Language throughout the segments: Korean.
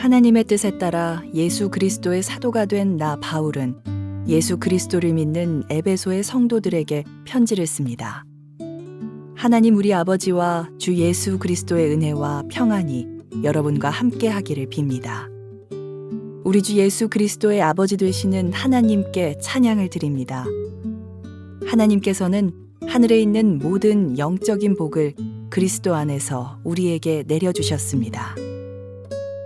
하나님의 뜻에 따라 예수 그리스도의 사도가 된 나 바울은 예수 그리스도를 믿는 에베소의 성도들에게 편지를 씁니다. 하나님 우리 아버지와 주 예수 그리스도의 은혜와 평안이 여러분과 함께 하기를 빕니다. 우리 주 예수 그리스도의 아버지 되시는 하나님께 찬양을 드립니다. 하나님께서는 하늘에 있는 모든 영적인 복을 그리스도 안에서 우리에게 내려주셨습니다.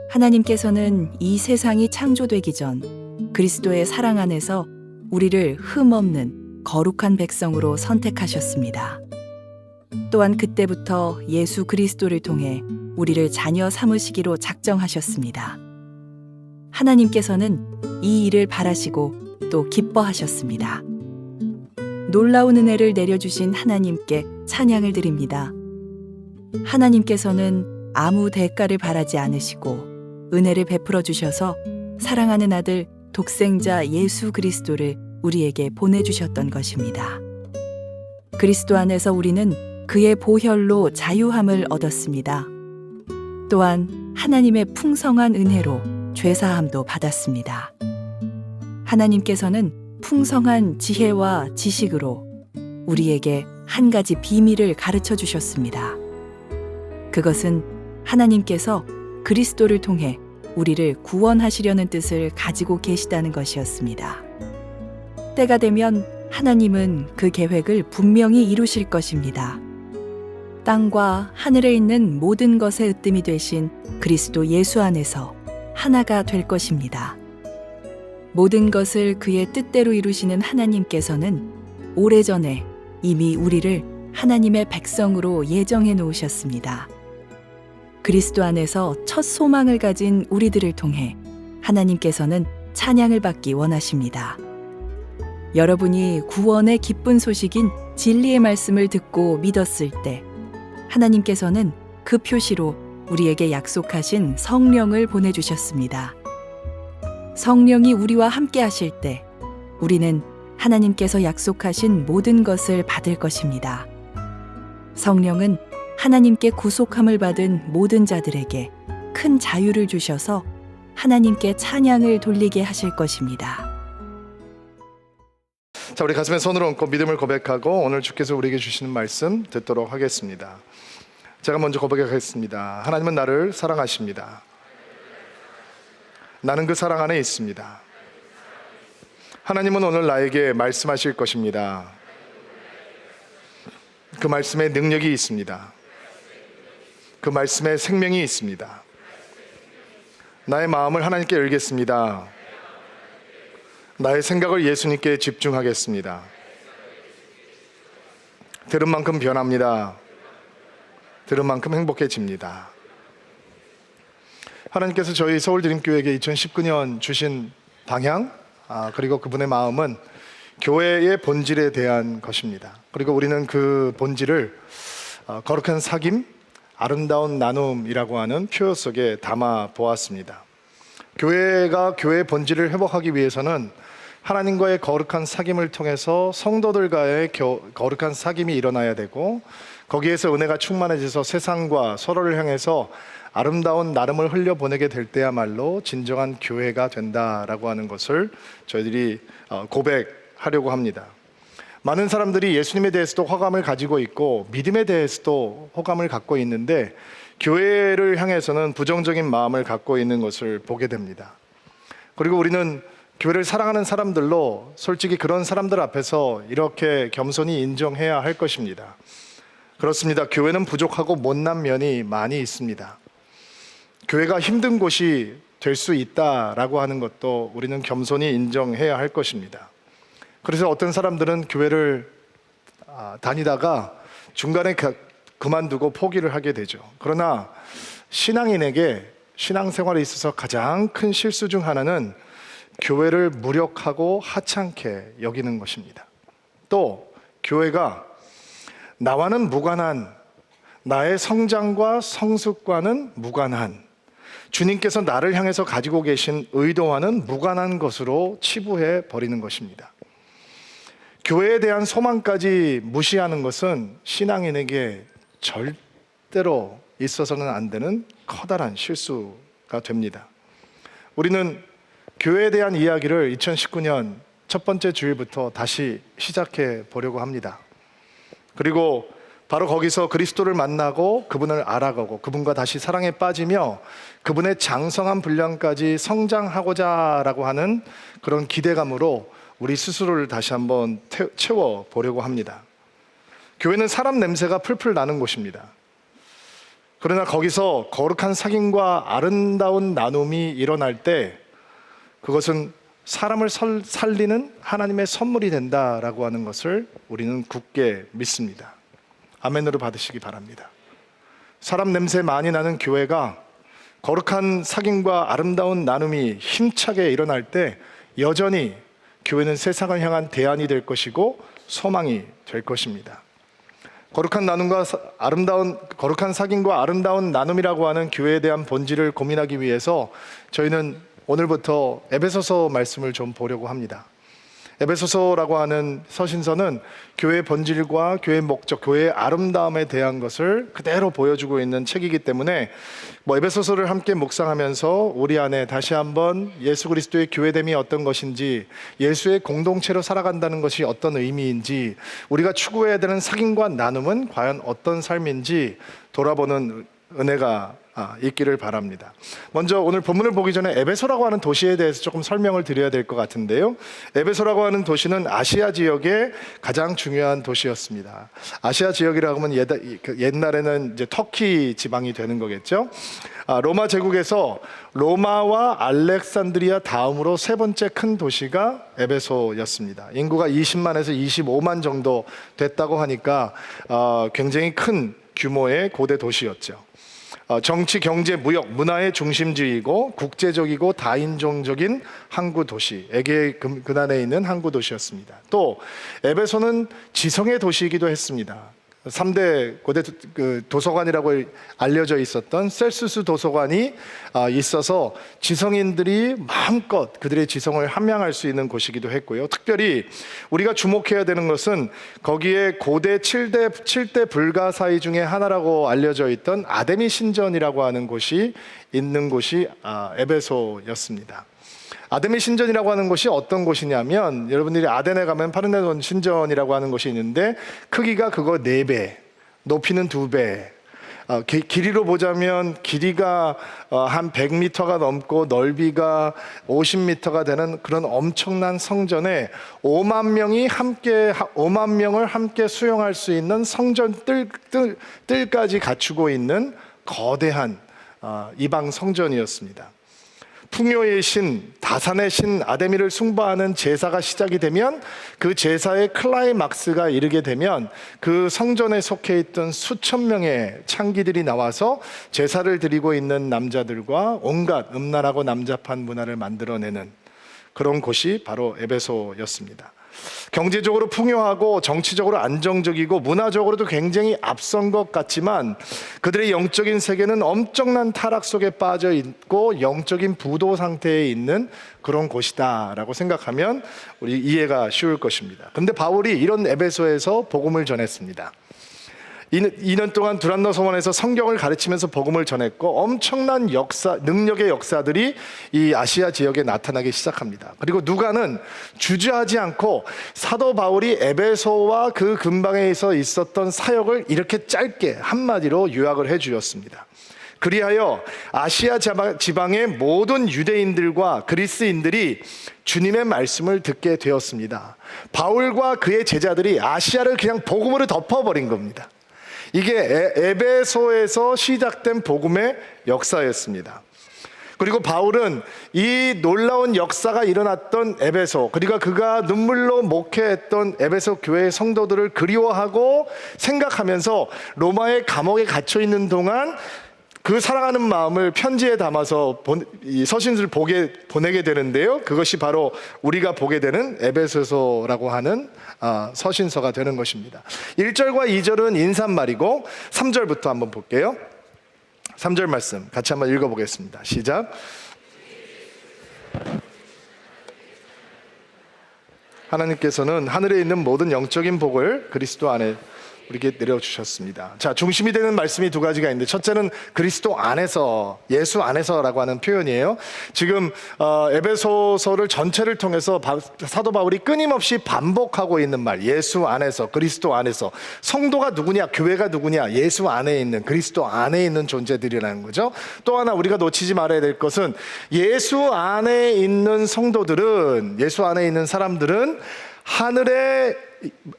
하나님께서는 이 세상이 창조되기 전 그리스도의 사랑 안에서 우리를 흠없는 거룩한 백성으로 선택하셨습니다. 또한 그때부터 예수 그리스도를 통해 우리를 자녀 삼으시기로 작정하셨습니다. 하나님께서는 이 일을 바라시고 또 기뻐하셨습니다. 놀라운 은혜를 내려주신 하나님께 찬양을 드립니다. 하나님께서는 아무 대가를 바라지 않으시고 은혜를 베풀어 주셔서 사랑하는 아들 독생자 예수 그리스도를 우리에게 보내주셨던 것입니다. 그리스도 안에서 우리는 그의 보혈로 자유함을 얻었습니다. 또한 하나님의 풍성한 은혜로 죄사함도 받았습니다. 하나님께서는 풍성한 지혜와 지식으로 우리에게 한 가지 비밀을 가르쳐 주셨습니다. 그것은 하나님께서 그리스도를 통해 우리를 구원하시려는 뜻을 가지고 계시다는 것이었습니다. 때가 되면 하나님은 그 계획을 분명히 이루실 것입니다. 땅과 하늘에 있는 모든 것의 으뜸이 되신 그리스도 예수 안에서 하나가 될 것입니다. 모든 것을 그의 뜻대로 이루시는 하나님께서는 오래전에 이미 우리를 하나님의 백성으로 예정해 놓으셨습니다. 그리스도 안에서 첫 소망을 가진 우리들을 통해 하나님께서는 찬양을 받기 원하십니다. 여러분이 구원의 기쁜 소식인 진리의 말씀을 듣고 믿었을 때 하나님께서는 그 표시로 우리에게 약속하신 성령을 보내주셨습니다. 성령이 우리와 함께 하실 때 우리는 하나님께서 약속하신 모든 것을 받을 것입니다. 성령은 하나님께 구속함을 받은 모든 자들에게 큰 자유를 주셔서 하나님께 찬양을 돌리게 하실 것입니다. 자, 우리 가슴에 손을 얹고 믿음을 고백하고 오늘 주께서 우리에게 주시는 말씀 듣도록 하겠습니다. 제가 먼저 고백하겠습니다. 하나님은 나를 사랑하십니다. 나는 그 사랑 안에 있습니다. 하나님은 오늘 나에게 말씀하실 것입니다. 그 말씀에 능력이 있습니다. 그 말씀에 생명이 있습니다. 나의 마음을 하나님께 열겠습니다. 나의 생각을 예수님께 집중하겠습니다. 들은 만큼 변합니다. 들은 만큼 행복해집니다. 하나님께서 저희 서울드림교회에게 2019년 주신 방향, 그리고 그분의 마음은 교회의 본질에 대한 것입니다. 그리고 우리는 그 본질을 거룩한 사귐, 아름다운 나눔이라고 하는 표현 속에 담아 보았습니다. 교회가 교회의 본질을 회복하기 위해서는 하나님과의 거룩한 사귐을 통해서 성도들과의 거룩한 사귐이 일어나야 되고, 거기에서 은혜가 충만해져서 세상과 서로를 향해서 아름다운 나눔을 흘려보내게 될 때야말로 진정한 교회가 된다라고 하는 것을 저희들이 고백하려고 합니다. 많은 사람들이 예수님에 대해서도 호감을 가지고 있고 믿음에 대해서도 호감을 갖고 있는데 교회를 향해서는 부정적인 마음을 갖고 있는 것을 보게 됩니다. 그리고 우리는 교회를 사랑하는 사람들로 솔직히 그런 사람들 앞에서 이렇게 겸손히 인정해야 할 것입니다. 그렇습니다. 교회는 부족하고 못난 면이 많이 있습니다. 교회가 힘든 곳이 될 수 있다라고 하는 것도 우리는 겸손히 인정해야 할 것입니다. 그래서 어떤 사람들은 교회를 다니다가 중간에 그만두고 포기를 하게 되죠. 그러나 신앙인에게 신앙생활에 있어서 가장 큰 실수 중 하나는 교회를 무력하고 하찮게 여기는 것입니다. 또 교회가 나와는 무관한, 나의 성장과 성숙과는 무관한, 주님께서 나를 향해서 가지고 계신 의도와는 무관한 것으로 치부해 버리는 것입니다. 교회에 대한 소망까지 무시하는 것은 신앙인에게 절대로 있어서는 안 되는 커다란 실수가 됩니다. 우리는 교회에 대한 이야기를 2019년 첫 번째 주일부터 다시 시작해 보려고 합니다. 그리고 바로 거기서 그리스도를 만나고 그분을 알아가고 그분과 다시 사랑에 빠지며 그분의 장성한 분량까지 성장하고자라고 하는 그런 기대감으로 우리 스스로를 다시 한번 채워 보려고 합니다. 교회는 사람 냄새가 풀풀 나는 곳입니다. 그러나 거기서 거룩한 사귐과 아름다운 나눔이 일어날 때 그것은 사람을 살리는 하나님의 선물이 된다라고 하는 것을 우리는 굳게 믿습니다. 아멘으로 받으시기 바랍니다. 사람 냄새 많이 나는 교회가 거룩한 사귐과 아름다운 나눔이 힘차게 일어날 때 여전히 교회는 세상을 향한 대안이 될 것이고 소망이 될 것입니다. 거룩한 사귐과 아름다운 나눔이라고 하는 교회에 대한 본질을 고민하기 위해서 저희는 오늘부터 에베소서 말씀을 좀 보려고 합니다. 에베소서라고 하는 서신서는 교회의 본질과 교회의 목적, 교회의 아름다움에 대한 것을 그대로 보여주고 있는 책이기 때문에 에베소서를 함께 묵상하면서 우리 안에 다시 한번 예수 그리스도의 교회됨이 어떤 것인지, 예수의 공동체로 살아간다는 것이 어떤 의미인지, 우리가 추구해야 되는 사귐과 나눔은 과연 어떤 삶인지 돌아보는 은혜가 있기를 바랍니다. 먼저 오늘 본문을 보기 전에 에베소라고 하는 도시에 대해서 조금 설명을 드려야 될 것 같은데요. 에베소라고 하는 도시는 아시아 지역의 가장 중요한 도시였습니다. 아시아 지역이라고 하면 옛날에는 이제 터키 지방이 되는 거겠죠. 로마 제국에서 로마와 알렉산드리아 다음으로 세 번째 큰 도시가 에베소였습니다. 인구가 20만에서 25만 정도 됐다고 하니까 굉장히 큰 규모의 고대 도시였죠. 정치, 경제, 무역, 문화의 중심지이고 국제적이고 다인종적인 항구 도시, 에게의 근원에 있는 항구 도시였습니다. 또 에베소는 지성의 도시이기도 했습니다. 3대 고대 도서관이라고 알려져 있었던 셀수스 도서관이 있어서 지성인들이 마음껏 그들의 지성을 함양할 수 있는 곳이기도 했고요. 특별히 우리가 주목해야 되는 것은 거기에 고대 7대 불가사의 중에 하나라고 알려져 있던 아데미 신전이라고 하는 곳이 있는 곳이 에베소였습니다. 아데미 신전이라고 하는 곳이 어떤 곳이냐면, 여러분들이 아덴에 가면 파르네돈 신전이라고 하는 곳이 있는데 크기가 그거 4배, 높이는 2배, 길이로 보자면 길이가 한 100m가 넘고 넓이가 50m가 되는 그런 엄청난 성전에 5만 명을 함께 수용할 수 있는 성전 뜰까지 갖추고 있는 거대한 이방 성전이었습니다. 풍요의 신, 다산의 신 아데미를 숭배하는 제사가 시작이 되면 그 제사의 클라이막스가 이르게 되면 그 성전에 속해 있던 수천 명의 창기들이 나와서 제사를 드리고 있는 남자들과 온갖 음란하고 남잡한 문화를 만들어내는 그런 곳이 바로 에베소였습니다. 경제적으로 풍요하고 정치적으로 안정적이고 문화적으로도 굉장히 앞선 것 같지만 그들의 영적인 세계는 엄청난 타락 속에 빠져 있고 영적인 부도 상태에 있는 그런 곳이다라고 생각하면 우리 이해가 쉬울 것입니다. 그런데 바울이 이런 에베소에서 복음을 전했습니다. 2년 동안 두란노 서원에서 성경을 가르치면서 복음을 전했고 엄청난 능력의 역사들이 이 아시아 지역에 나타나기 시작합니다. 그리고 누가는 주저하지 않고 사도 바울이 에베소와 그 근방에서 있었던 사역을 이렇게 짧게 한마디로 요약을 해주었습니다. 그리하여 아시아 지방의 모든 유대인들과 그리스인들이 주님의 말씀을 듣게 되었습니다. 바울과 그의 제자들이 아시아를 그냥 복음으로 덮어버린 겁니다. 이게 에베소에서 시작된 복음의 역사였습니다. 그리고 바울은 이 놀라운 역사가 일어났던 에베소, 그리고 그가 눈물로 목회했던 에베소 교회의 성도들을 그리워하고 생각하면서 로마의 감옥에 갇혀 있는 동안 그 사랑하는 마음을 편지에 담아서 이 서신을 보내게 되는데요. 그것이 바로 우리가 보게 되는 에베소서라고 하는 서신서가 되는 것입니다. 1절과 2절은 인사말이고 3절부터 한번 볼게요. 3절 말씀 같이 한번 읽어보겠습니다. 시작. 하나님께서는 하늘에 있는 모든 영적인 복을 그리스도 안에 우리에게 내려주셨습니다. 자, 중심이 되는 말씀이 두 가지가 있는데, 첫째는 그리스도 안에서, 예수 안에서라고 하는 표현이에요. 지금 에베소서를 전체를 통해서 사도 바울이 끊임없이 반복하고 있는 말, 예수 안에서, 그리스도 안에서. 성도가 누구냐, 교회가 누구냐, 예수 안에 있는, 그리스도 안에 있는 존재들이라는 거죠. 또 하나 우리가 놓치지 말아야 될 것은, 예수 안에 있는 성도들은, 예수 안에 있는 사람들은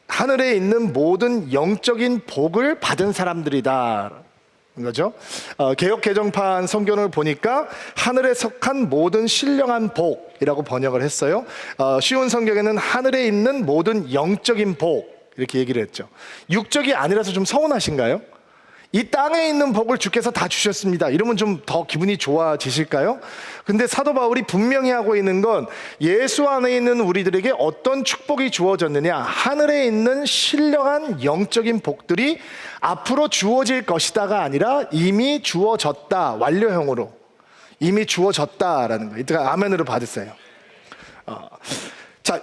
하늘에 있는 모든 영적인 복을 받은 사람들이다. 거죠. 개역 개정판 성경을 보니까 하늘에 속한 모든 신령한 복이라고 번역을 했어요. 쉬운 성경에는 하늘에 있는 모든 영적인 복 이렇게 얘기를 했죠. 육적이 아니라서 좀 서운하신가요? 이 땅에 있는 복을 주께서 다 주셨습니다. 이러면 좀 더 기분이 좋아지실까요? 근데 사도 바울이 분명히 하고 있는 건, 예수 안에 있는 우리들에게 어떤 축복이 주어졌느냐, 하늘에 있는 신령한 영적인 복들이 앞으로 주어질 것이다가 아니라 이미 주어졌다, 완료형으로 이미 주어졌다라는 거예요. 이따가 아멘으로 받으세요. 자,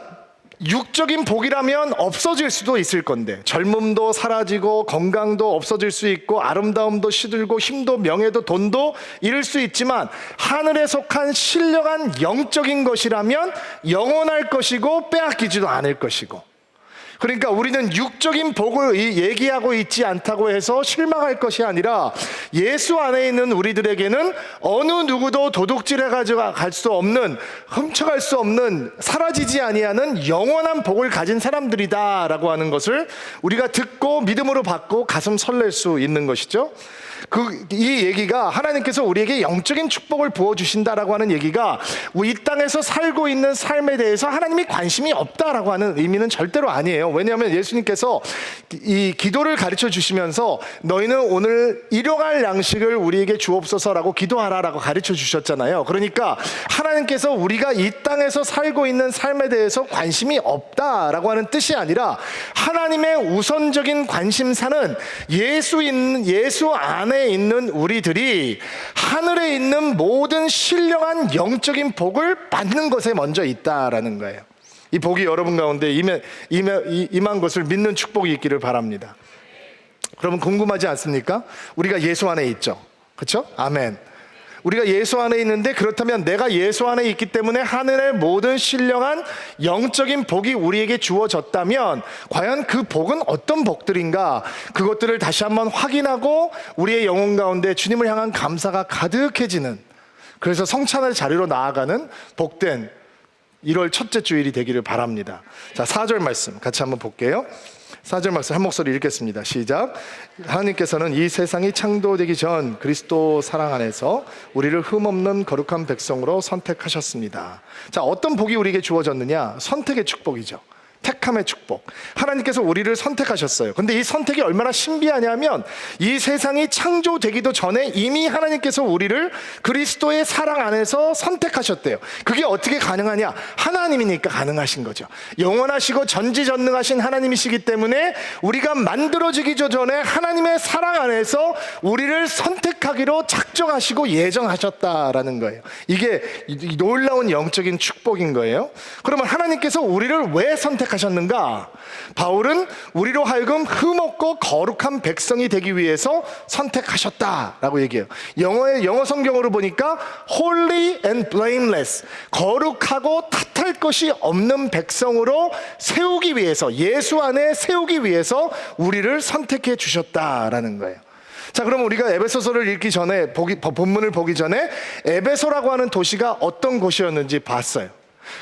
육적인 복이라면 없어질 수도 있을 건데, 젊음도 사라지고 건강도 없어질 수 있고 아름다움도 시들고 힘도 명예도 돈도 잃을 수 있지만, 하늘에 속한 신령한 영적인 것이라면 영원할 것이고 빼앗기지도 않을 것이고, 그러니까 우리는 육적인 복을 얘기하고 있지 않다고 해서 실망할 것이 아니라, 예수 안에 있는 우리들에게는 어느 누구도 도둑질해 가지고 갈 수 없는, 훔쳐갈 수 없는, 사라지지 아니하는 영원한 복을 가진 사람들이다라고 하는 것을 우리가 듣고 믿음으로 받고 가슴 설렐 수 있는 것이죠. 이 얘기가, 하나님께서 우리에게 영적인 축복을 부어주신다라고 하는 얘기가 이 땅에서 살고 있는 삶에 대해서 하나님이 관심이 없다라고 하는 의미는 절대로 아니에요. 왜냐하면 예수님께서 이 기도를 가르쳐 주시면서, 너희는 오늘 일용할 양식을 우리에게 주옵소서라고 기도하라라고 가르쳐 주셨잖아요. 그러니까 하나님께서 우리가 이 땅에서 살고 있는 삶에 대해서 관심이 없다라고 하는 뜻이 아니라, 하나님의 우선적인 관심사는 예수 안에 있는 우리들이 하늘에 있는 모든 신령한 영적인 복을 받는 것에 먼저 있다라는 거예요. 이 복이 여러분 가운데 임한 것을 믿는 축복이 있기를 바랍니다. 그러면 궁금하지 않습니까? 우리가 예수 안에 있죠. 그렇죠? 아멘. 우리가 예수 안에 있는데, 그렇다면 내가 예수 안에 있기 때문에 하늘의 모든 신령한 영적인 복이 우리에게 주어졌다면, 과연 그 복은 어떤 복들인가, 그것들을 다시 한번 확인하고 우리의 영혼 가운데 주님을 향한 감사가 가득해지는, 그래서 성찬의 자리로 나아가는 복된 1월 첫째 주일이 되기를 바랍니다. 자, 4절 말씀 같이 한번 볼게요. 4절 말씀 한 목소리 읽겠습니다. 시작. 하나님께서는 이 세상이 창조되기 전 그리스도 사랑 안에서 우리를 흠없는 거룩한 백성으로 선택하셨습니다. 자, 어떤 복이 우리에게 주어졌느냐? 선택의 축복이죠. 택함의 축복. 하나님께서 우리를 선택하셨어요. 근데 이 선택이 얼마나 신비하냐면, 이 세상이 창조되기도 전에 이미 하나님께서 우리를 그리스도의 사랑 안에서 선택하셨대요. 그게 어떻게 가능하냐? 하나님이니까 가능하신 거죠. 영원하시고 전지전능하신 하나님이시기 때문에 우리가 만들어지기 전에 하나님의 사랑 안에서 우리를 선택하기로 작정하시고 예정하셨다라는 거예요. 이게 놀라운 영적인 축복인 거예요. 그러면 하나님께서 우리를 왜 선택하셨는가? 바울은 우리로 하여금 흠없고 거룩한 백성이 되기 위해서 선택하셨다라고 얘기해요. 영어 성경으로 보니까 holy and blameless, 거룩하고 탓할 것이 없는 백성으로 세우기 위해서, 예수 안에 세우기 위해서 우리를 선택해 주셨다라는 거예요. 자, 그럼 우리가 에베소서를 읽기 전에, 본문을 보기 전에 에베소라고 하는 도시가 어떤 곳이었는지 봤어요.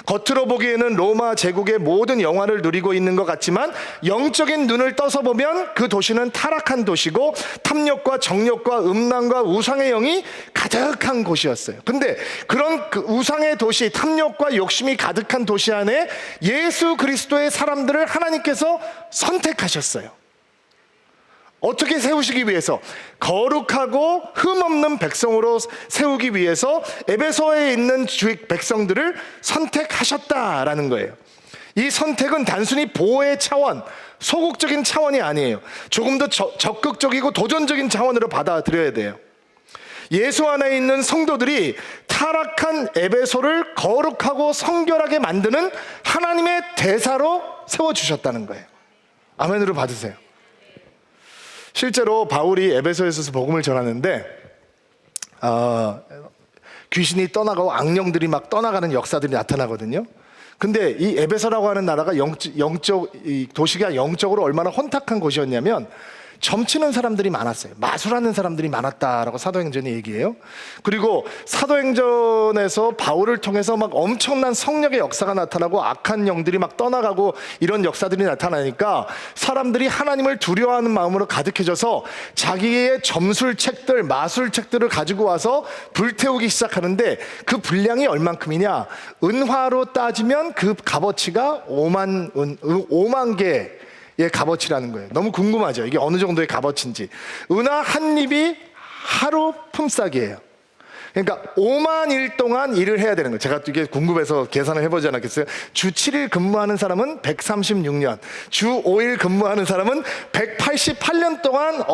겉으로 보기에는 로마 제국의 모든 영화를 누리고 있는 것 같지만, 영적인 눈을 떠서 보면 그 도시는 타락한 도시고, 탐욕과 정욕과 음란과 우상의 영이 가득한 곳이었어요. 근데 그런 그 우상의 도시, 탐욕과 욕심이 가득한 도시 안에 예수 그리스도의 사람들을 하나님께서 선택하셨어요. 어떻게 세우시기 위해서? 거룩하고 흠없는 백성으로 세우기 위해서 에베소에 있는 주의 백성들을 선택하셨다라는 거예요. 이 선택은 단순히 보호의 차원, 소극적인 차원이 아니에요. 조금 더 적극적이고 도전적인 차원으로 받아들여야 돼요. 예수 안에 있는 성도들이 타락한 에베소를 거룩하고 성결하게 만드는 하나님의 대사로 세워주셨다는 거예요. 아멘으로 받으세요. 실제로 바울이 에베소에서 복음을 전하는데 귀신이 떠나가고 악령들이 막 떠나가는 역사들이 나타나거든요. 근데 이 에베소라고 하는 나라가 이 도시가 영적으로 얼마나 혼탁한 곳이었냐면 점치는 사람들이 많았어요. 마술하는 사람들이 많았다라고 사도행전이 얘기해요. 그리고 사도행전에서 바울을 통해서 막 엄청난 성령의 역사가 나타나고 악한 영들이 막 떠나가고 이런 역사들이 나타나니까 사람들이 하나님을 두려워하는 마음으로 가득해져서 자기의 점술책들, 마술책들을 가지고 와서 불태우기 시작하는데 그 분량이 얼만큼이냐? 은화로 따지면 그 값어치가 5만 개 의 값어치라는 거예요. 너무 궁금하죠? 이게 어느 정도의 값어치인지. 은화 한 립이 하루 품삯이에요. 그러니까 5만 일 동안 일을 해야 되는 거예요. 제가 이게 궁금해서 계산을 해보지 않았겠어요? 주 7일 근무하는 사람은 136년, 주 5일 근무하는 사람은 188년 동안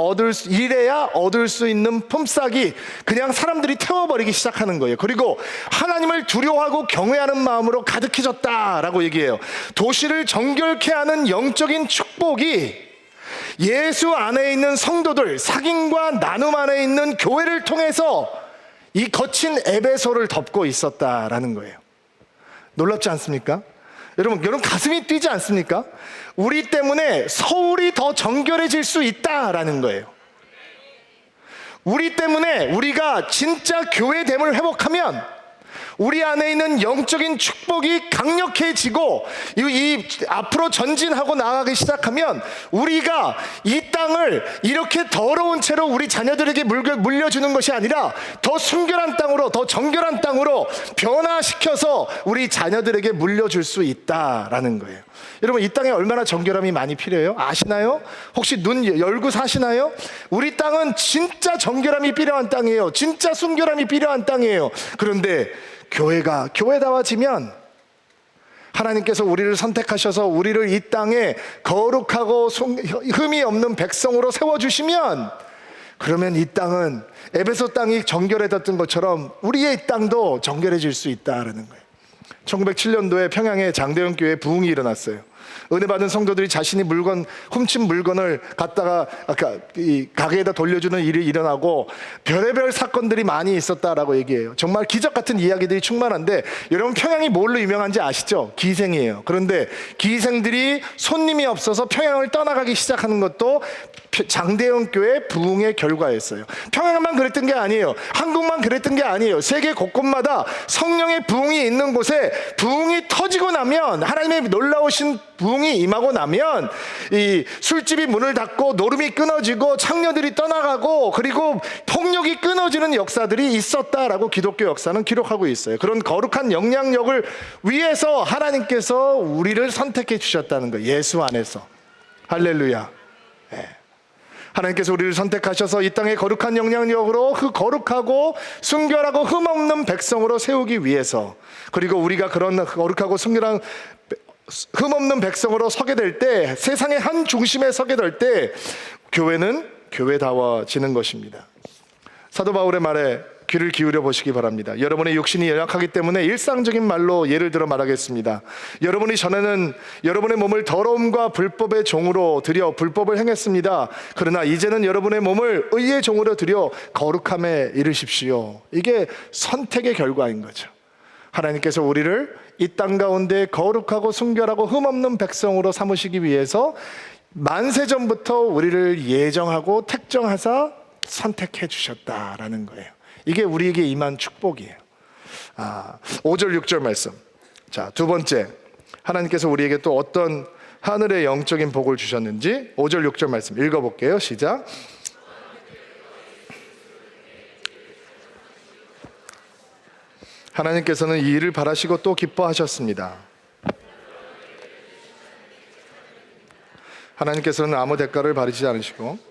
일해야 얻을 수 있는 품삯이 그냥 사람들이 태워버리기 시작하는 거예요. 그리고 하나님을 두려워하고 경외하는 마음으로 가득해졌다라고 얘기해요. 도시를 정결케 하는 영적인 축복이 예수 안에 있는 성도들, 사귐과 나눔 안에 있는 교회를 통해서 이 거친 에베소를 덮고 있었다라는 거예요. 놀랍지 않습니까? 여러분 가슴이 뛰지 않습니까? 우리 때문에 서울이 더 정결해질 수 있다라는 거예요. 우리 때문에 우리가 진짜 교회됨을 회복하면 우리 안에 있는 영적인 축복이 강력해지고 이 앞으로 전진하고 나아가기 시작하면 우리가 이 땅을 이렇게 더러운 채로 우리 자녀들에게 물려주는 것이 아니라 더 순결한 땅으로, 더 정결한 땅으로 변화시켜서 우리 자녀들에게 물려줄 수 있다라는 거예요. 여러분 이 땅에 얼마나 정결함이 많이 필요해요? 아시나요? 혹시 눈 열고 사시나요? 우리 땅은 진짜 정결함이 필요한 땅이에요. 진짜 순결함이 필요한 땅이에요. 그런데 교회가 교회다워지면 하나님께서 우리를 선택하셔서 우리를 이 땅에 거룩하고 흠이 없는 백성으로 세워주시면 그러면 이 땅은 에베소 땅이 정결해졌던 것처럼 우리의 땅도 정결해질 수 있다는 거예요. 1907년도에 평양에 장대현 교회에 부흥이 일어났어요. 은혜 받은 성도들이 자신이 훔친 물건을 갖다가 이 가게에다 돌려주는 일이 일어나고 별의별 사건들이 많이 있었다라고 얘기해요. 정말 기적 같은 이야기들이 충만한데 여러분 평양이 뭘로 유명한지 아시죠? 기생이에요. 그런데 기생들이 손님이 없어서 평양을 떠나가기 시작하는 것도 장대현 교회 부흥의 결과였어요. 평양만 그랬던 게 아니에요. 한국만 그랬던 게 아니에요. 세계 곳곳마다 성령의 부흥이 있는 곳에 부흥이 터지고 나면, 하나님의 놀라우신 부흥이 임하고 나면 이 술집이 문을 닫고 노름이 끊어지고 창녀들이 떠나가고 그리고 폭력이 끊어지는 역사들이 있었다라고 기독교 역사는 기록하고 있어요. 그런 거룩한 영향력을 위해서 하나님께서 우리를 선택해 주셨다는 거예요. 예수 안에서. 할렐루야. 네. 하나님께서 우리를 선택하셔서 이 땅의 거룩한 영향력으로 그 거룩하고 순결하고 흠없는 백성으로 세우기 위해서, 그리고 우리가 그런 거룩하고 순결한 흠없는 백성으로 서게 될 때, 세상의 한 중심에 서게 될 때 교회는 교회다워지는 것입니다. 사도 바울의 말에 귀를 기울여 보시기 바랍니다. 여러분의 육신이 연약하기 때문에 일상적인 말로 예를 들어 말하겠습니다. 여러분이 전에는 여러분의 몸을 더러움과 불법의 종으로 들여 불법을 행했습니다. 그러나 이제는 여러분의 몸을 의의 종으로 들여 거룩함에 이르십시오. 이게 선택의 결과인 거죠. 하나님께서 우리를 이 땅 가운데 거룩하고 순결하고 흠없는 백성으로 삼으시기 위해서 만세전부터 우리를 예정하고 택정하사 선택해 주셨다라는 거예요. 이게 우리에게 임한 축복이에요. 5절 6절 말씀. 자, 두 번째, 하나님께서 우리에게 또 어떤 하늘의 영적인 복을 주셨는지 5절 6절 말씀 읽어볼게요. 시작. 하나님께서는 이 일을 바라시고 또 기뻐하셨습니다. 하나님께서는 아무 대가를 바라지 않으시고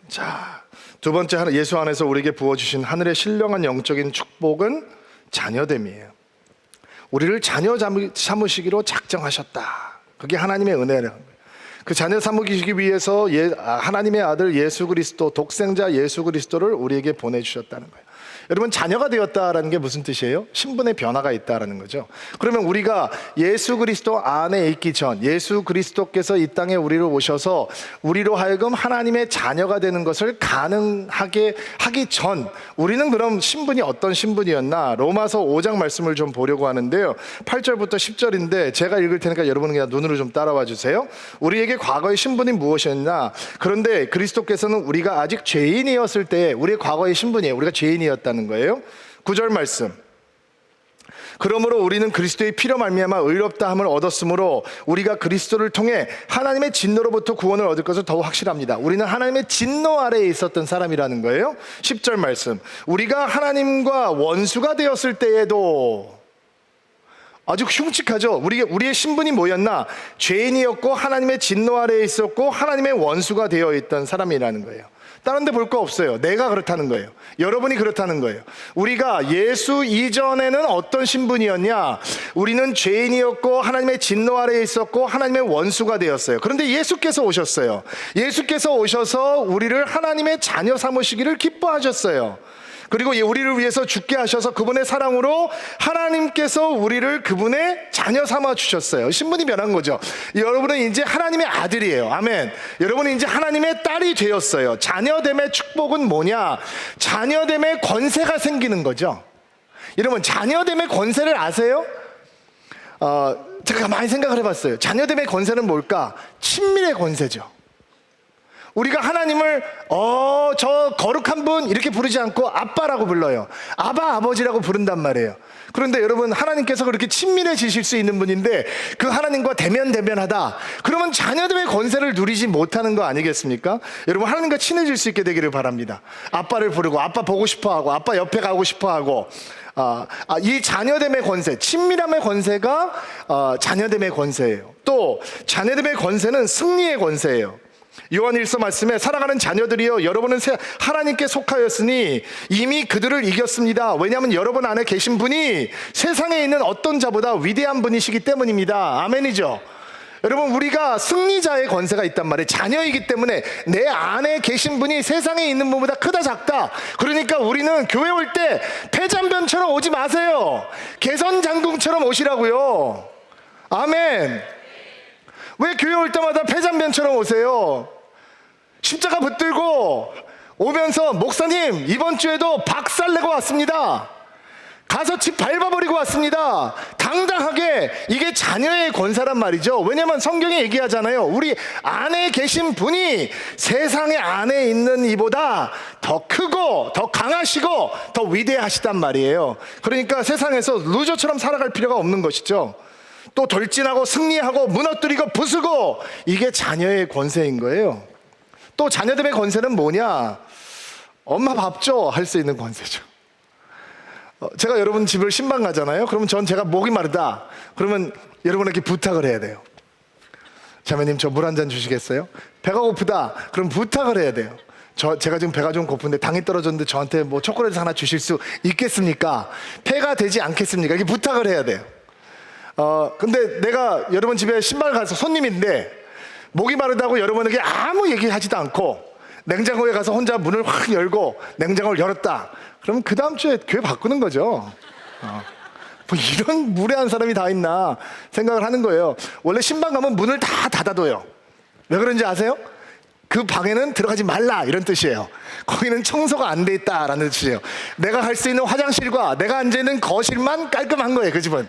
자, 두 번째, 예수 안에서 우리에게 부어주신 하늘의 신령한 영적인 축복은 자녀됨이에요. 우리를 자녀 삼으시기로 작정하셨다. 그게 하나님의 은혜라는 거예요. 그 자녀 삼으시기 위해서 하나님의 아들 예수 그리스도, 독생자 예수 그리스도를 우리에게 보내주셨다는 거예요. 여러분, 자녀가 되었다라는 게 무슨 뜻이에요? 신분의 변화가 있다라는 거죠. 그러면 우리가 예수 그리스도 안에 있기 전, 예수 그리스도께서 이 땅에 우리로 오셔서 우리로 하여금 하나님의 자녀가 되는 것을 가능하게 하기 전, 우리는 그럼 신분이 어떤 신분이었나? 로마서 5장 말씀을 좀 보려고 하는데요, 8절부터 10절인데 제가 읽을 테니까 여러분은 그냥 눈으로 좀 따라와 주세요. 우리에게 과거의 신분이 무엇이었나? 그런데 그리스도께서는 우리가 아직 죄인이었을 때, 우리의 과거의 신분이에요, 우리가 죄인이었다는 거예요. 9절 말씀, 그러므로 우리는 그리스도의 피로 말미암아 의롭다함을 얻었으므로 우리가 그리스도를 통해 하나님의 진노로부터 구원을 얻을 것을 더욱 확실합니다. 우리는 하나님의 진노 아래에 있었던 사람이라는 거예요. 10절 말씀, 우리가 하나님과 원수가 되었을 때에도, 아주 흉측하죠. 우리의 신분이 뭐였나? 죄인이었고 하나님의 진노 아래에 있었고 하나님의 원수가 되어 있던 사람이라는 거예요. 다른 데 볼 거 없어요. 내가 그렇다는 거예요. 여러분이 그렇다는 거예요. 우리가 예수 이전에는 어떤 신분이었냐? 우리는 죄인이었고 하나님의 진노 아래에 있었고 하나님의 원수가 되었어요. 그런데 예수께서 오셨어요. 예수께서 오셔서 우리를 하나님의 자녀 삼으시기를 기뻐하셨어요. 그리고 우리를 위해서 죽게 하셔서 그분의 사랑으로 하나님께서 우리를 그분의 자녀 삼아 주셨어요. 신분이 변한 거죠. 여러분은 이제 하나님의 아들이에요. 아멘. 여러분은 이제 하나님의 딸이 되었어요. 자녀됨의 축복은 뭐냐? 자녀됨의 권세가 생기는 거죠. 여러분, 자녀됨의 권세를 아세요? 제가 많이 생각을 해봤어요. 자녀됨의 권세는 뭘까? 친밀의 권세죠. 우리가 하나님을 저 거룩한 분 이렇게 부르지 않고 아빠라고 불러요. 아바, 아버지라고 부른단 말이에요. 그런데 여러분, 하나님께서 그렇게 친밀해지실 수 있는 분인데 그 하나님과 대면하다, 그러면 자녀들의 권세를 누리지 못하는 거 아니겠습니까? 여러분, 하나님과 친해질 수 있게 되기를 바랍니다. 아빠를 부르고 아빠 보고 싶어하고 아빠 옆에 가고 싶어하고, 이 자녀됨의 권세, 친밀함의 권세가 자녀됨의 권세예요. 또 자녀됨의 권세는 승리의 권세예요. 요한 1서 말씀에, 살아가는 자녀들이여, 여러분은 하나님께 속하였으니 이미 그들을 이겼습니다. 왜냐하면 여러분 안에 계신 분이 세상에 있는 어떤 자보다 위대한 분이시기 때문입니다. 아멘이죠. 여러분, 우리가 승리자의 권세가 있단 말이에요. 자녀이기 때문에 내 안에 계신 분이 세상에 있는 분보다 크다 작다. 그러니까 우리는 교회 올 때 패잔변처럼 오지 마세요. 개선장군처럼 오시라고요. 아멘. 왜 교회 올 때마다 패잔변처럼 오세요? 십자가 붙들고 오면서, 목사님 이번 주에도 박살내고 왔습니다, 가서 집 밟아버리고 왔습니다, 당당하게. 이게 자녀의 권세란 말이죠. 왜냐하면 성경이 얘기하잖아요. 우리 안에 계신 분이 세상의 안에 있는 이보다 더 크고 더 강하시고 더 위대하시단 말이에요. 그러니까 세상에서 루저처럼 살아갈 필요가 없는 것이죠. 또 돌진하고 승리하고 무너뜨리고 부수고, 이게 자녀의 권세인 거예요. 또 자녀들의 권세는 뭐냐? 엄마 밥 줘 할 수 있는 권세죠. 제가 여러분 집을 신방 가잖아요. 그러면 제가 목이 마르다 그러면 여러분에게 부탁을 해야 돼요. 자매님, 저 물 한 잔 주시겠어요? 배가 고프다 그럼 부탁을 해야 돼요. 제가 지금 배가 좀 고픈데 당이 떨어졌는데 저한테 뭐 초콜릿 하나 주실 수 있겠습니까? 폐가 되지 않겠습니까? 이렇게 부탁을 해야 돼요. 근데 내가 여러분 집에 신발 가서 손님인데 목이 마르다고 여러분에게 아무 얘기하지도 않고 냉장고에 가서 혼자 문을 확 열고 냉장고를 열었다, 그러면 그 다음 주에 교회 바꾸는 거죠. 뭐 이런 무례한 사람이 다 있나 생각을 하는 거예요. 원래 신방 가면 문을 다 닫아둬요. 왜 그런지 아세요? 그 방에는 들어가지 말라, 이런 뜻이에요. 거기는 청소가 안 돼 있다라는 뜻이에요. 내가 갈 수 있는 화장실과 내가 앉아있는 거실만 깔끔한 거예요, 그 집은.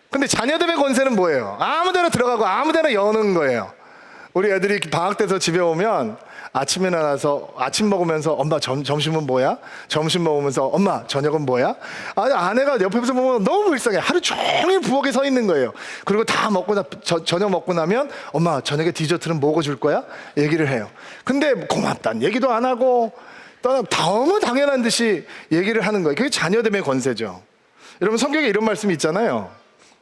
근데 자녀들의 권세는 뭐예요? 아무데나 들어가고 아무데나 여는 거예요. 우리 애들이 방학 때서 집에 오면 아침에 일어나서 아침 먹으면서, 엄마 점심은 뭐야? 점심 먹으면서, 엄마 저녁은 뭐야? 아내가 옆에서 보면 너무 불쌍해. 하루 종일 부엌에 서 있는 거예요. 그리고 다 먹고 저녁 먹고 나면, 엄마 저녁에 디저트는 뭐고 줄 거야? 얘기를 해요. 근데 고맙다는 얘기도 안 하고 너무 당연한 듯이 얘기를 하는 거예요. 그게 자녀됨의 권세죠. 여러분, 성경에 이런 말씀이 있잖아요.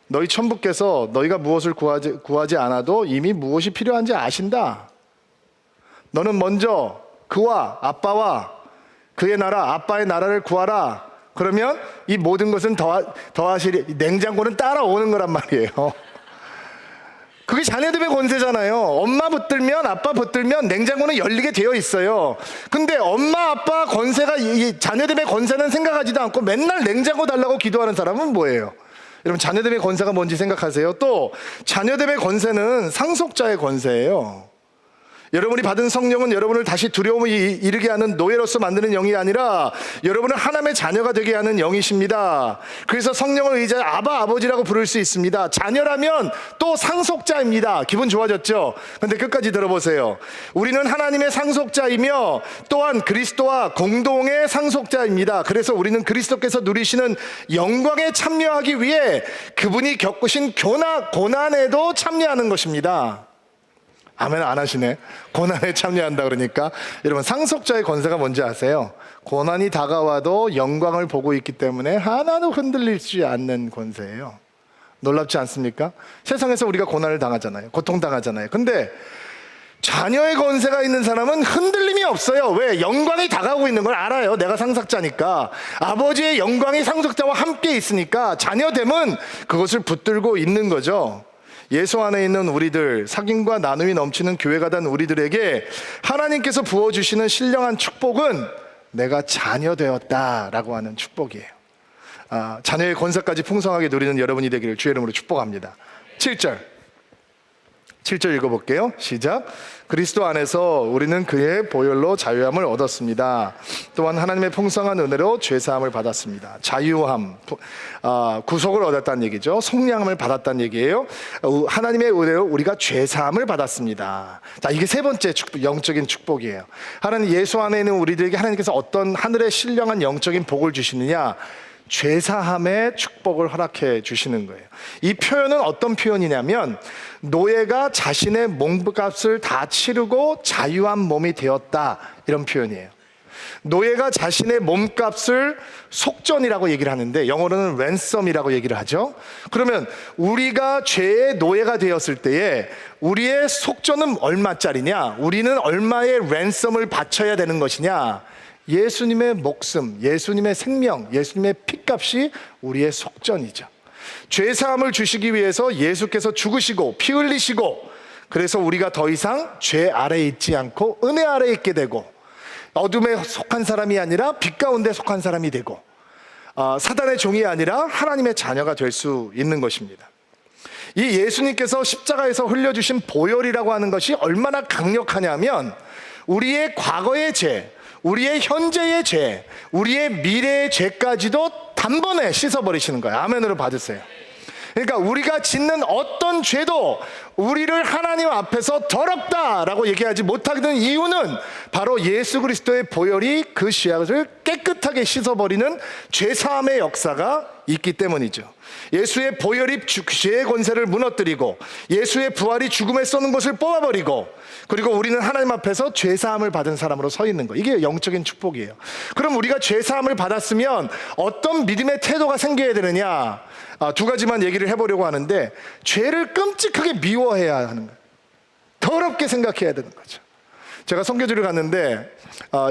너희 천부께서 너희가 무엇을 구하지 않아도 이미 무엇이 필요한지 아신다. 너는 먼저 그와 아빠와 그의 나라, 아빠의 나라를 구하라. 그러면 이 모든 것은 더하시리. 냉장고는 따라오는 거란 말이에요. 그게 자녀됨의 권세잖아요. 엄마 붙들면, 아빠 붙들면 냉장고는 열리게 되어 있어요. 근데 엄마 아빠 권세가, 이 자녀됨의 권세는 생각하지도 않고 맨날 냉장고 달라고 기도하는 사람은 뭐예요? 여러분, 자녀됨의 권세가 뭔지 생각하세요? 또 자녀됨의 권세는 상속자의 권세예요. 여러분이 받은 성령은 여러분을 다시 두려움을 이르게 하는 노예로서 만드는 영이 아니라 여러분을 하나님의 자녀가 되게 하는 영이십니다. 그래서 성령을 의지하여 아바 아버지라고 부를 수 있습니다. 자녀라면 또 상속자입니다. 기분 좋아졌죠? 근데 끝까지 들어보세요. 우리는 하나님의 상속자이며 또한 그리스도와 공동의 상속자입니다. 그래서 우리는 그리스도께서 누리시는 영광에 참여하기 위해 그분이 겪으신 고난에도 참여하는 것입니다. 아멘 안 하시네. 고난에 참여한다 그러니까. 여러분, 상속자의 권세가 뭔지 아세요? 고난이 다가와도 영광을 보고 있기 때문에 하나도 흔들리지 않는 권세예요. 놀랍지 않습니까? 세상에서 우리가 고난을 당하잖아요. 고통당하잖아요. 근데 자녀의 권세가 있는 사람은 흔들림이 없어요. 왜? 영광이 다가오고 있는 걸 알아요. 내가 상속자니까. 아버지의 영광이 상속자와 함께 있으니까 자녀됨은 그것을 붙들고 있는 거죠. 예수 안에 있는 우리들, 사귐과 나눔이 넘치는 교회가 된 우리들에게 하나님께서 부어주시는 신령한 축복은 내가 자녀 되었다라고 하는 축복이에요. 자녀의 권세까지 풍성하게 누리는 여러분이 되기를 주의 이름으로 축복합니다. 7절 읽어볼게요. 시작. 그리스도 안에서 우리는 그의 보혈로 자유함을 얻었습니다. 또한 하나님의 풍성한 은혜로 죄사함을 받았습니다. 자유함, 구속을 얻었다는 얘기죠. 속량함을 받았다는 얘기예요. 하나님의 은혜로 우리가 죄사함을 받았습니다. 자, 이게 세 번째 영적인 축복이에요. 하나님 예수 안에 있는 우리들에게 하나님께서 어떤 하늘의 신령한 영적인 복을 주시느냐? 죄사함의 축복을 허락해 주시는 거예요. 이 표현은 어떤 표현이냐면 노예가 자신의 몸값을 다 치르고 자유한 몸이 되었다, 이런 표현이에요. 노예가 자신의 몸값을 속전이라고 얘기를 하는데 영어로는 랜섬이라고 얘기를 하죠. 그러면 우리가 죄의 노예가 되었을 때에 우리의 속전은 얼마짜리냐? 우리는 얼마의 랜섬을 바쳐야 되는 것이냐? 예수님의 목숨, 예수님의 생명, 예수님의 피값이 우리의 속전이죠. 죄사함을 주시기 위해서 예수께서 죽으시고 피 흘리시고, 그래서 우리가 더 이상 죄 아래에 있지 않고 은혜 아래에 있게 되고, 어둠에 속한 사람이 아니라 빛 가운데 속한 사람이 되고, 사단의 종이 아니라 하나님의 자녀가 될 수 있는 것입니다. 이 예수님께서 십자가에서 흘려주신 보혈이라고 하는 것이 얼마나 강력하냐면 우리의 과거의 죄, 우리의 현재의 죄, 우리의 미래의 죄까지도 단번에 씻어버리시는 거예요. 아멘으로 받으세요. 그러니까 우리가 짓는 어떤 죄도 우리를 하나님 앞에서 더럽다라고 얘기하지 못하게 된 이유는 바로 예수 그리스도의 보혈이 그 죄악을 깨끗하게 씻어버리는 죄사함의 역사가 있기 때문이죠. 예수의 보혈이 죄의 권세를 무너뜨리고 예수의 부활이 죽음에 쏘는 것을 뽑아버리고, 그리고 우리는 하나님 앞에서 죄사함을 받은 사람으로 서 있는 거예요. 이게 영적인 축복이에요. 그럼 우리가 죄사함을 받았으면 어떤 믿음의 태도가 생겨야 되느냐? 두 가지만 얘기를 해보려고 하는데, 죄를 끔찍하게 미워해야 하는 거예요. 더럽게 생각해야 되는 거죠. 제가 선교지를 갔는데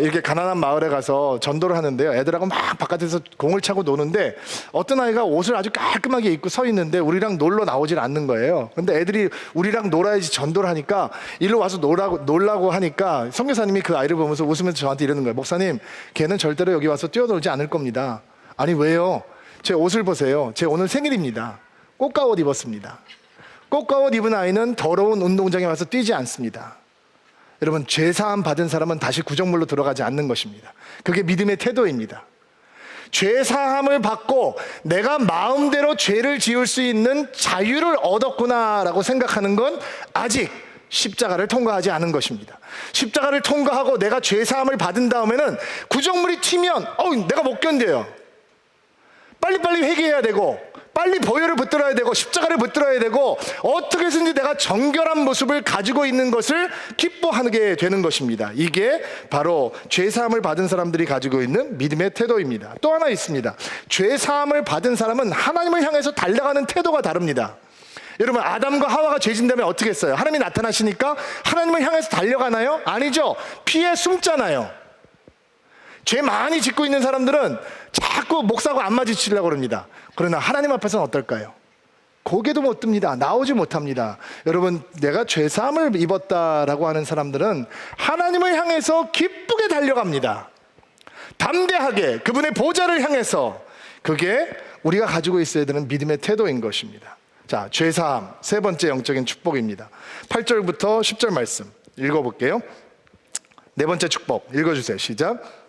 이렇게 가난한 마을에 가서 전도를 하는데요, 애들하고 막 바깥에서 공을 차고 노는데 어떤 아이가 옷을 아주 깔끔하게 입고 서 있는데 우리랑 놀러 나오질 않는 거예요. 근데 애들이 우리랑 놀아야지 전도를 하니까 일로 와서 놀라고 하니까 선교사님이 그 아이를 보면서 웃으면서 저한테 이러는 거예요. 목사님, 걔는 절대로 여기 와서 뛰어놀지 않을 겁니다. 아니 왜요? 제 옷을 보세요. 제 오늘 생일입니다. 꽃가옷 입었습니다. 꽃가옷 입은 아이는 더러운 운동장에 와서 뛰지 않습니다. 여러분, 죄사함 받은 사람은 다시 구정물로 들어가지 않는 것입니다. 그게 믿음의 태도입니다. 죄사함을 받고 내가 마음대로 죄를 지을 수 있는 자유를 얻었구나라고 생각하는 건 아직 십자가를 통과하지 않은 것입니다. 십자가를 통과하고 내가 죄사함을 받은 다음에는 구정물이 튀면 내가 못 견뎌요. 빨리빨리 회개해야 되고, 빨리 보혈을 붙들어야 되고, 십자가를 붙들어야 되고, 어떻게 해서든지 내가 정결한 모습을 가지고 있는 것을 기뻐하게 되는 것입니다. 이게 바로 죄사함을 받은 사람들이 가지고 있는 믿음의 태도입니다. 또 하나 있습니다. 죄사함을 받은 사람은 하나님을 향해서 달려가는 태도가 다릅니다. 여러분, 아담과 하와가 죄진 다음에 어떻게 했어요? 하나님이 나타나시니까 하나님을 향해서 달려가나요? 아니죠. 피해 숨잖아요. 죄 많이 짓고 있는 사람들은 자꾸 목사하고 안 마주치려고 그럽니다. 그러나 하나님 앞에서는 어떨까요? 고개도 못 듭니다. 나오지 못합니다. 여러분, 내가 죄사함을 입었다라고 하는 사람들은 하나님을 향해서 기쁘게 달려갑니다. 담대하게 그분의 보좌를 향해서. 그게 우리가 가지고 있어야 되는 믿음의 태도인 것입니다. 자, 죄사함, 세 번째 영적인 축복입니다. 8절부터 10절 말씀 읽어볼게요. 네 번째 축복 읽어주세요. 시작.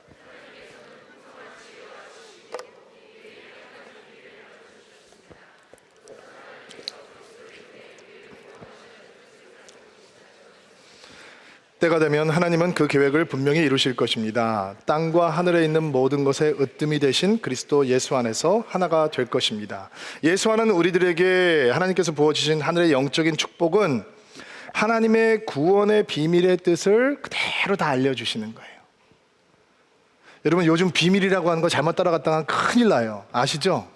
때가 되면 하나님은 그 계획을 분명히 이루실 것입니다. 땅과 하늘에 있는 모든 것의 으뜸이 되신 그리스도 예수 안에서 하나가 될 것입니다. 예수 안은 우리들에게 하나님께서 부어주신 하늘의 영적인 축복은 하나님의 구원의 비밀의 뜻을 그대로 다 알려주시는 거예요. 여러분, 요즘 비밀이라고 하는 거 잘못 따라갔다가 큰일 나요. 아시죠?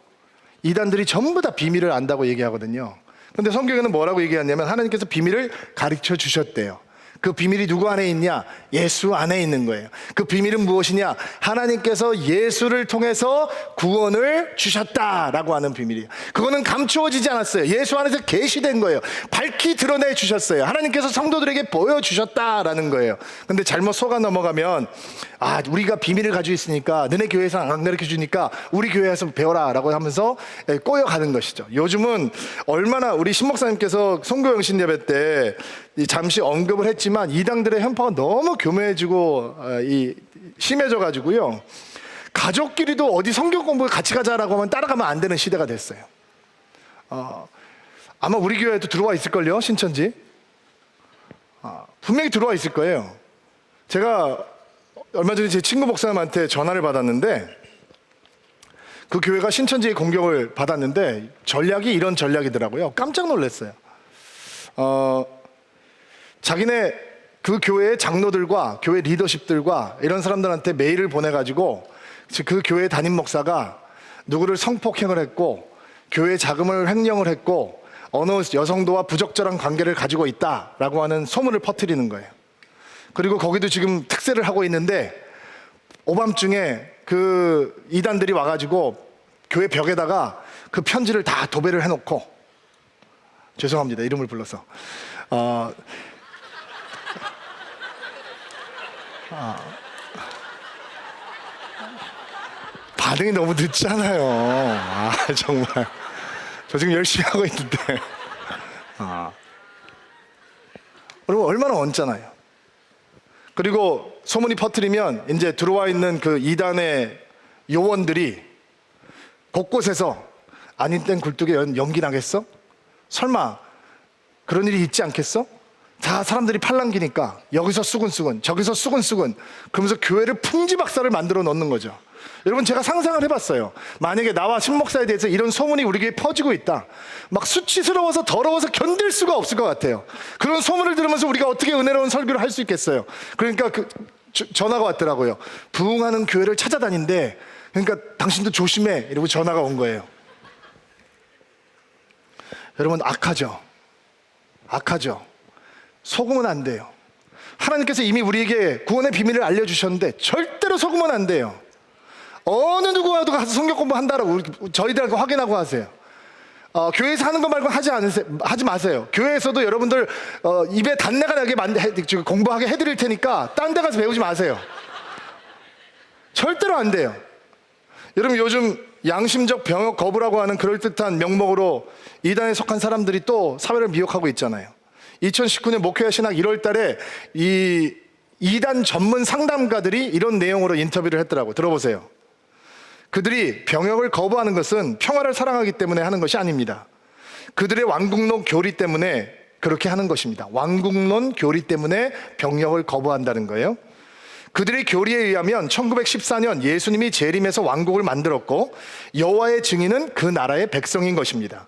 이단들이 전부 다 비밀을 안다고 얘기하거든요. 근데 성경에는 뭐라고 얘기하냐면 하나님께서 비밀을 가르쳐 주셨대요. 그 비밀이 누구 안에 있냐? 예수 안에 있는 거예요. 그 비밀은 무엇이냐? 하나님께서 예수를 통해서 구원을 주셨다라고 하는 비밀이에요. 그거는 감추어지지 않았어요. 예수 안에서 계시된 거예요. 밝히 드러내 주셨어요. 하나님께서 성도들에게 보여주셨다라는 거예요. 근데 잘못 속아 넘어가면 우리가 비밀을 가지고 있으니까 너네 교회에서 안 가르쳐 주니까 우리 교회에서 배워라 라고 하면서 꼬여가는 것이죠. 요즘은 얼마나 우리 신목사님께서 송교영신 예배 때 잠시 언급을 했지만 이당들의 현파가 너무 교묘해지고 심해져 가지고요, 가족끼리도 어디 성경 공부 같이 가자라고 하면 따라가면 안 되는 시대가 됐어요. 아마 우리 교회에도 들어와 있을걸요, 신천지. 분명히 들어와 있을 거예요. 제가 얼마 전에 제 친구 목사님한테 전화를 받았는데, 그 교회가 신천지의 공격을 받았는데 전략이 이런 전략이더라고요. 깜짝 놀랐어요. 자기네 그 교회의 장로들과 교회 리더십들과 이런 사람들한테 메일을 보내가지고 그 교회 담임 목사가 누구를 성폭행을 했고 교회 자금을 횡령을 했고 어느 여성도와 부적절한 관계를 가지고 있다라고 하는 소문을 퍼뜨리는 거예요. 그리고 거기도 지금 특세를 하고 있는데 오밤중에 그 이단들이 와가지고 교회 벽에다가 그 편지를 다 도배를 해놓고, 죄송합니다, 이름을 불러서 반응이 너무 늦잖아요. 정말 저 지금 열심히 하고 있는데 여러분, 얼마나 얹잖아요. 그리고 소문이 퍼뜨리면 이제 들어와 있는 그 이단의 요원들이 곳곳에서 아닌 땐 굴뚝에 연기 나겠어? 설마 그런 일이 있지 않겠어? 다 사람들이 팔랑기니까 여기서 수근수근 저기서 수근수근 그러면서 교회를 풍지박사를 만들어 놓는 거죠. 여러분, 제가 상상을 해봤어요. 만약에 나와 신목사에 대해서 이런 소문이 우리 교회에 퍼지고 있다, 막 수치스러워서 더러워서 견딜 수가 없을 것 같아요. 그런 소문을 들으면서 우리가 어떻게 은혜로운 설교를 할 수 있겠어요. 그러니까 전화가 왔더라고요. 부흥하는 교회를 찾아다닌대. 그러니까 당신도 조심해, 이러고 전화가 온 거예요. 여러분, 악하죠. 속으면 안 돼요. 하나님께서 이미 우리에게 구원의 비밀을 알려주셨는데 절대로 속으면 안 돼요. 어느 누구와도 가서 성경 공부한다라고 저희들하고 확인하고 하세요. 교회에서 하는 거 말고 하지 마세요. 교회에서도 여러분들 입에 단내가 나게 공부하게 해드릴 테니까 딴 데 가서 배우지 마세요. 절대로 안 돼요. 여러분, 요즘 양심적 병역 거부라고 하는 그럴듯한 명목으로 이단에 속한 사람들이 또 사회를 미혹하고 있잖아요. 2019년 목회와 신학 1월 달에 이 이단 전문 상담가들이 이런 내용으로 인터뷰를 했더라고요. 들어보세요. 그들이 병역을 거부하는 것은 평화를 사랑하기 때문에 하는 것이 아닙니다. 그들의 완국론 교리 때문에 그렇게 하는 것입니다. 완국론 교리 때문에 병역을 거부한다는 거예요. 그들의 교리에 의하면 1914년 예수님이 재림해서 왕국을 만들었고 여호와의 증인은 그 나라의 백성인 것입니다.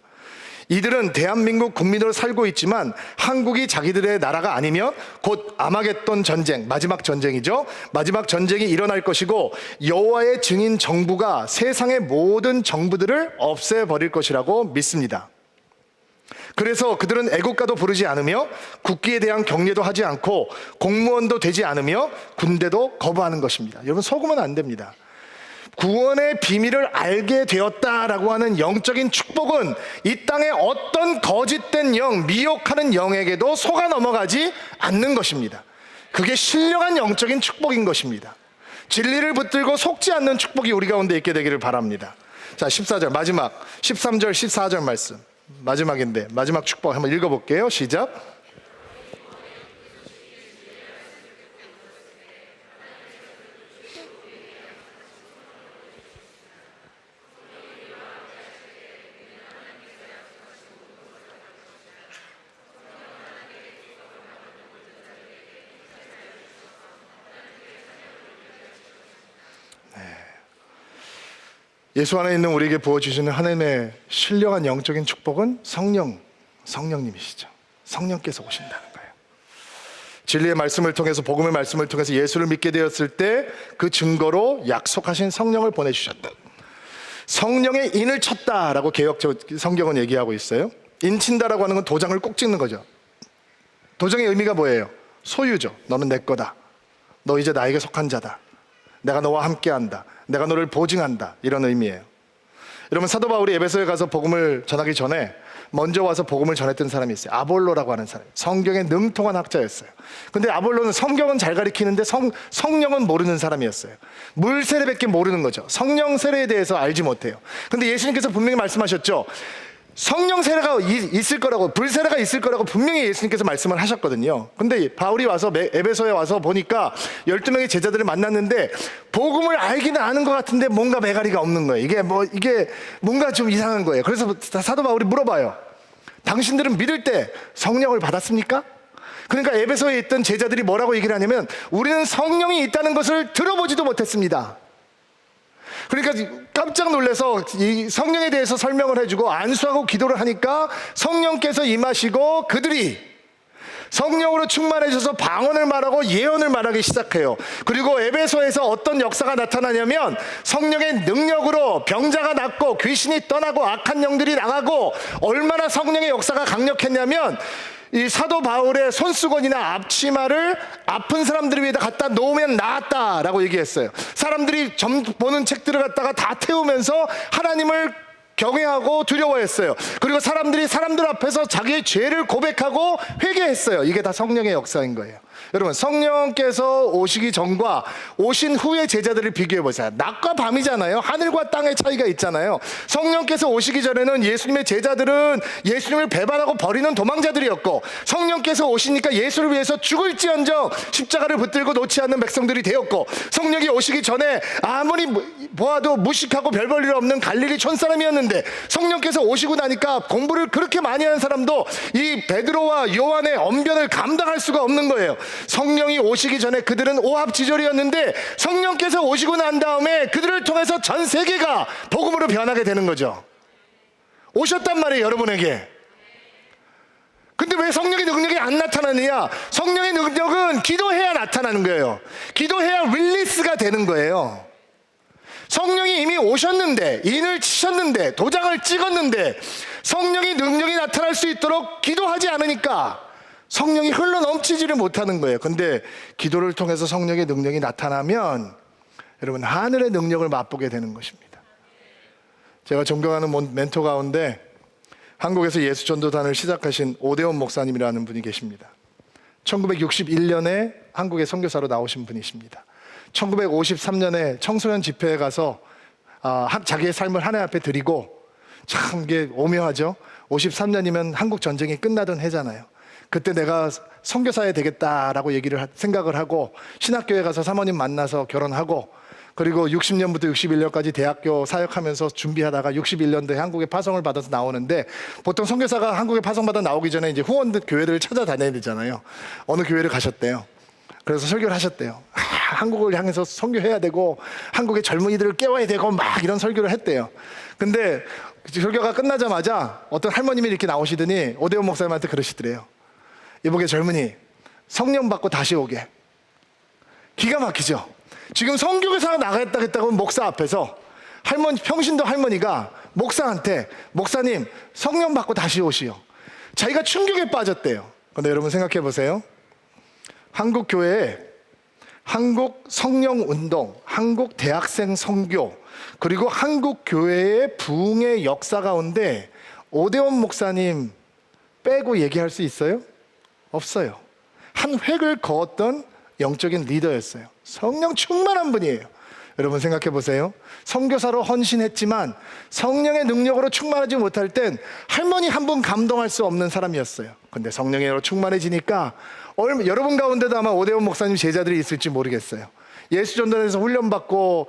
이들은 대한민국 국민으로 살고 있지만 한국이 자기들의 나라가 아니면 곧 아마겟돈 전쟁, 마지막 전쟁이죠. 마지막 전쟁이 일어날 것이고 여호와의 증인 정부가 세상의 모든 정부들을 없애버릴 것이라고 믿습니다. 그래서 그들은 애국가도 부르지 않으며 국기에 대한 경례도 하지 않고 공무원도 되지 않으며 군대도 거부하는 것입니다. 여러분, 속으면 안 됩니다. 구원의 비밀을 알게 되었다라고 하는 영적인 축복은 이 땅에 어떤 거짓된 영, 미혹하는 영에게도 속아 넘어가지 않는 것입니다. 그게 신령한 영적인 축복인 것입니다. 진리를 붙들고 속지 않는 축복이 우리 가운데 있게 되기를 바랍니다. 자, 14절 마지막 13절 14절 말씀 마지막인데 마지막 축복 한번 읽어볼게요. 시작. 예수 안에 있는 우리에게 부어주시는 하나님의 신령한 영적인 축복은 성령님이시죠. 성령께서 오신다는 거예요. 진리의 말씀을 통해서, 복음의 말씀을 통해서 예수를 믿게 되었을 때 그 증거로 약속하신 성령을 보내주셨다. 성령의 인을 쳤다라고 개역적 성경은 얘기하고 있어요. 인 친다라고 하는 건 도장을 꼭 찍는 거죠. 도장의 의미가 뭐예요? 소유죠. 너는 내 거다. 너 이제 나에게 속한 자다. 내가 너와 함께한다. 내가 너를 보증한다. 이런 의미예요. 여러분, 사도 바울이 에베소에 가서 복음을 전하기 전에 먼저 와서 복음을 전했던 사람이 있어요. 아볼로라고 하는 사람. 성경에 능통한 학자였어요. 근데 아볼로는 성경은 잘 가리키는데 성령은 모르는 사람이었어요. 물 세례밖에 모르는 거죠. 성령 세례에 대해서 알지 못해요. 근데 예수님께서 분명히 말씀하셨죠. 성령 세례가 있을 거라고, 불 세례가 있을 거라고 분명히 예수님께서 말씀을 하셨거든요. 근데 바울이 와서 에베소에 와서 보니까 12명의 제자들을 만났는데 복음을 알기는 아는 것 같은데 뭔가 매가리가 없는 거예요. 이게 뭔가 좀 이상한 거예요. 그래서 사도 바울이 물어봐요. 당신들은 믿을 때 성령을 받았습니까? 그러니까 에베소에 있던 제자들이 뭐라고 얘기를 하냐면 우리는 성령이 있다는 것을 들어보지도 못했습니다. 그러니까 깜짝 놀라서 이 성령에 대해서 설명을 해주고 안수하고 기도를 하니까 성령께서 임하시고 그들이 성령으로 충만해져서 방언을 말하고 예언을 말하기 시작해요. 그리고 에베소에서 어떤 역사가 나타나냐면 성령의 능력으로 병자가 낫고 귀신이 떠나고 악한 영들이 나가고, 얼마나 성령의 역사가 강력했냐면 이 사도 바울의 손수건이나 앞치마를 아픈 사람들 위에다 갖다 놓으면 나았다라고 얘기했어요. 사람들이 점 보는 책들을 갖다가 다 태우면서 하나님을 경외하고 두려워했어요. 그리고 사람들이 사람들 앞에서 자기의 죄를 고백하고 회개했어요. 이게 다 성령의 역사인 거예요. 여러분, 성령께서 오시기 전과 오신 후의 제자들을 비교해 보세요. 낮과 밤이잖아요. 하늘과 땅의 차이가 있잖아요. 성령께서 오시기 전에는 예수님의 제자들은 예수님을 배반하고 버리는 도망자들이었고, 성령께서 오시니까 예수를 위해서 죽을지언정 십자가를 붙들고 놓지 않는 백성들이 되었고, 성령이 오시기 전에 아무리 보아도 무식하고 별 볼 일 없는 갈릴리 촌사람이었는데 성령께서 오시고 나니까 공부를 그렇게 많이 하는 사람도 이 베드로와 요한의 언변을 감당할 수가 없는 거예요. 성령이 오시기 전에 그들은 오합지졸이었는데 성령께서 오시고 난 다음에 그들을 통해서 전 세계가 복음으로 변하게 되는 거죠. 오셨단 말이에요, 여러분에게. 근데 왜 성령의 능력이 안 나타나느냐? 성령의 능력은 기도해야 나타나는 거예요. 기도해야 릴리스가 되는 거예요. 성령이 이미 오셨는데, 인을 치셨는데, 도장을 찍었는데 성령의 능력이 나타날 수 있도록 기도하지 않으니까 성령이 흘러 넘치지를 못하는 거예요. 근데 기도를 통해서 성령의 능력이 나타나면 여러분, 하늘의 능력을 맛보게 되는 것입니다. 제가 존경하는 멘토 가운데 한국에서 예수전도단을 시작하신 오대원 목사님이라는 분이 계십니다. 1961년에 한국에 선교사로 나오신 분이십니다. 1953년에 청소년 집회에 가서 자기의 삶을 하나님 앞에 드리고, 참 이게 오묘하죠. 53년이면 한국 전쟁이 끝나던 해잖아요. 그때 내가 선교사야 되겠다라고 생각을 하고 신학교에 가서 사모님 만나서 결혼하고, 그리고 60년부터 61년까지 대학교 사역하면서 준비하다가 61년도에 한국에 파송을 받아서 나오는데, 보통 선교사가 한국에 파송받아 나오기 전에 이제 후원들 교회들을 찾아다녀야 되잖아요. 어느 교회를 가셨대요. 그래서 설교를 하셨대요. 한국을 향해서 선교해야 되고 한국의 젊은이들을 깨워야 되고 막 이런 설교를 했대요. 근데 설교가 끝나자마자 어떤 할머님이 이렇게 나오시더니 오대원 목사님한테 그러시더래요. 이보게 젊은이, 성령 받고 다시 오게. 기가 막히죠. 지금 선교사가 나가겠다고 목사 앞에서 평신도 할머니가 목사한테, 목사님 성령 받고 다시 오시오. 자기가 충격에 빠졌대요. 근데 여러분 생각해 보세요. 한국 교회에 한국 성령 운동, 한국 대학생 선교, 그리고 한국 교회의 부흥의 역사 가운데 오대원 목사님 빼고 얘기할 수 있어요? 없어요. 한 획을 그었던 영적인 리더였어요. 성령 충만한 분이에요. 여러분 생각해 보세요. 선교사로 헌신했지만 성령의 능력으로 충만하지 못할 땐 할머니 한 분 감동할 수 없는 사람이었어요. 근데 성령으로 충만해지니까 여러분 가운데도 아마 오대원 목사님 제자들이 있을지 모르겠어요. 예수전도에서 훈련받고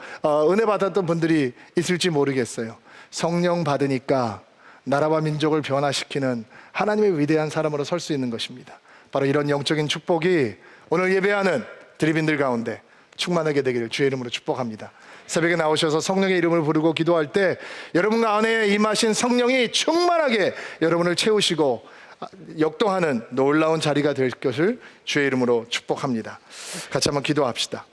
은혜 받았던 분들이 있을지 모르겠어요. 성령 받으니까 나라와 민족을 변화시키는 하나님의 위대한 사람으로 설 수 있는 것입니다. 바로 이런 영적인 축복이 오늘 예배하는 드리빈들 가운데 충만하게 되기를 주의 이름으로 축복합니다. 새벽에 나오셔서 성령의 이름을 부르고 기도할 때 여러분 안에 임하신 성령이 충만하게 여러분을 채우시고 역동하는 놀라운 자리가 될 것을 주의 이름으로 축복합니다. 같이 한번 기도합시다.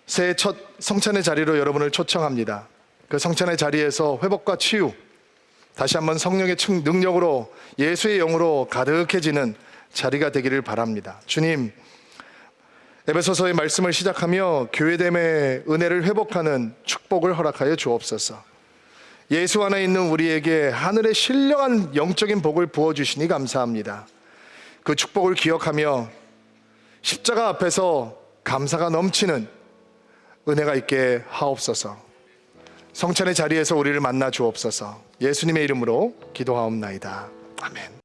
새해 첫 성찬의 자리로 여러분을 초청합니다. 그 성찬의 자리에서 회복과 치유, 다시 한번 성령의 능력으로 예수의 영으로 가득해지는 자리가 되기를 바랍니다. 주님, 에베소서의 말씀을 시작하며 교회됨의 은혜를 회복하는 축복을 허락하여 주옵소서. 예수 안에 있는 우리에게 하늘의 신령한 영적인 복을 부어주시니 감사합니다. 그 축복을 기억하며 십자가 앞에서 감사가 넘치는 은혜가 있게 하옵소서. 성찬의 자리에서 우리를 만나 주옵소서. 예수님의 이름으로 기도하옵나이다. 아멘.